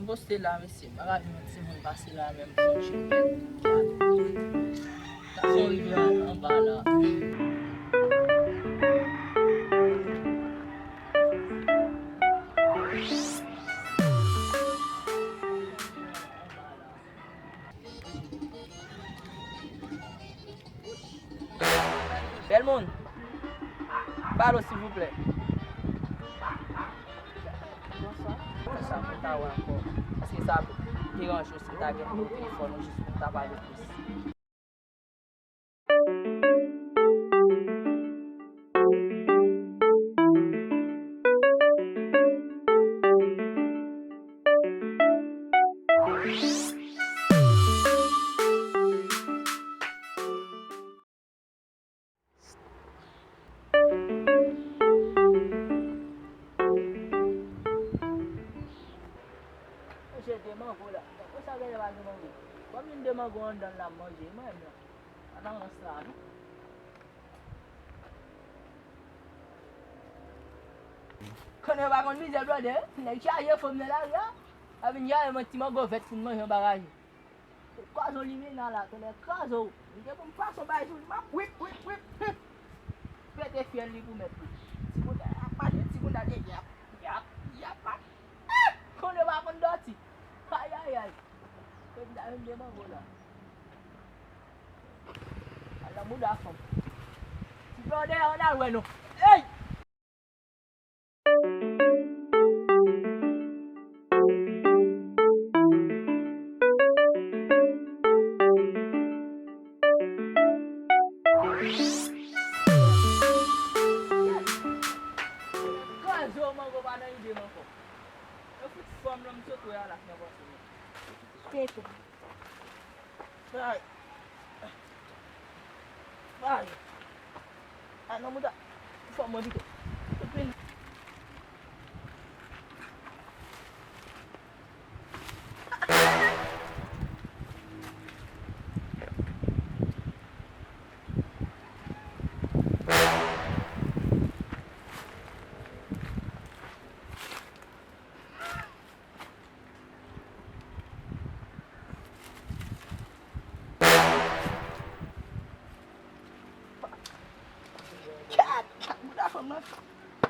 Poste la mesi, baga yon ti moun pase la men pou son chepet. Ta son rive an ba la. Bel moun, palo s'il vous plaît. Ça pou ta wè anko. Paske sa te ranjou se ta gen nou telefon nou jist pou ta pale plus. J'ai des mangos là. Vous savez les mangos. Combien de mangos on donne la manger même là? Pendant ça, non? Quand on va conduire des blocs, les charriers font de là, avec une y'a un petit mango fait pour manger un barrage. Quoi, on limite là, on est crasé. Il faut me faire son barrage, oui. Faites des fiers pour mettre. Si vous avez des yap. Quand on va conduire Dorty. Aïe. Comme dans un mango là. À la mouda femme. Tu peux aller en alloué non. Hey! Kazo mango ba na ide mango. Eu fui fome lá no seu toalha lá que negócio. Feito. Vai. Ah, não muda. Por favor, Vitor.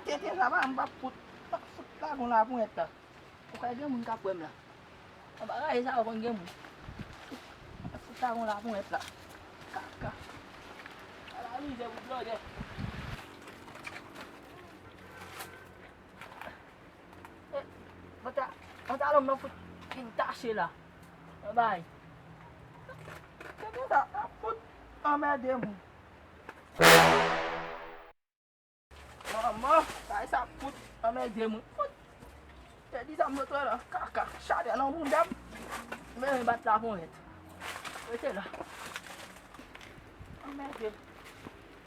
Tete sa ba mba put la kon la pou et la. Ou ka gen moun ka pwem la. Aba ga sa kon gen moun. Put la kon la pou et la. Ka. Ala mi ze pou de. Bata lom nan put in tache la. Bye. Tete sa put an me de moun. Mama, ça put à mes démons. T'as dit ça me toi là, caca, chade dans mon dame. Mais il bat la pointe. C'est là. À mes démons.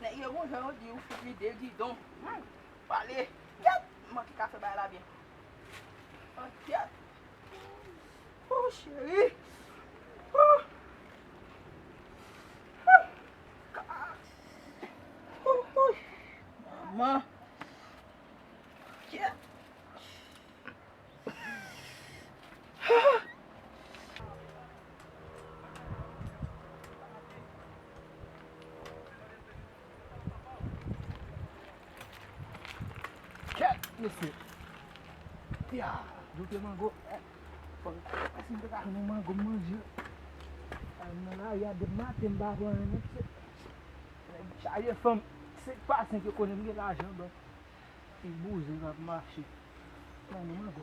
Mais il y a un jour dit ou faut vider guidon. Allez, yap, moi qui café ba la bien. OK. Oh chérie. Maman. Monsieur. Ya, do mango. Assim pegar no mango manger. Aí a de mate embaixo, né? Aí fam, c'est pas assim que eu connais l'argent donc. Il bouge dans le marché. Non, mango.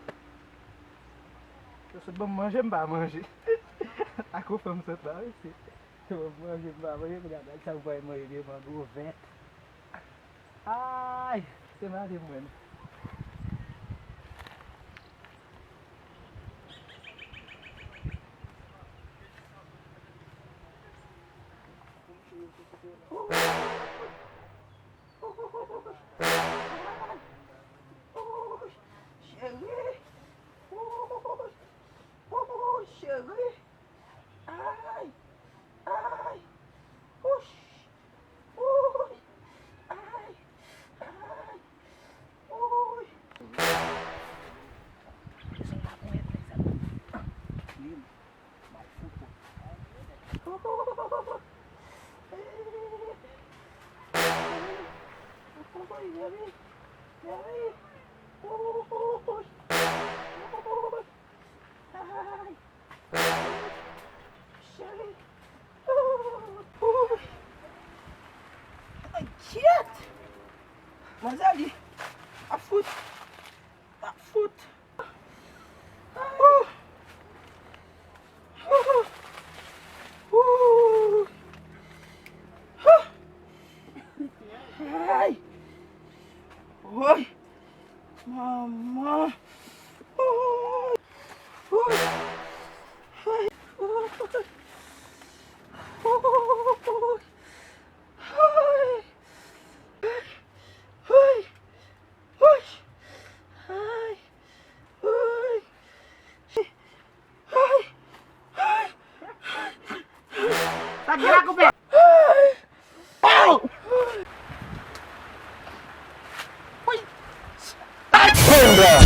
Je vais manger, je vais manger. À quoi femme ça là ici? Je vais manger, je vais manger, regarde, ça va manger des mango verts. Aïe, c'est mal de moi. Chérie. Aïe. Sherry! Sherry! Uy! Uy! Ay! Sherry! Uy! Ay, shit! Mazali! A foot! A foot! Oh! Oh! Oh! Ay! Uy! Mama! Uy! Uy! Ay! Uy! Uy! Ay! Uy! Uy! Ay! Uy! Ay! Ay! Tagira ko, pe! Ay! Ow! Uy! Cobra!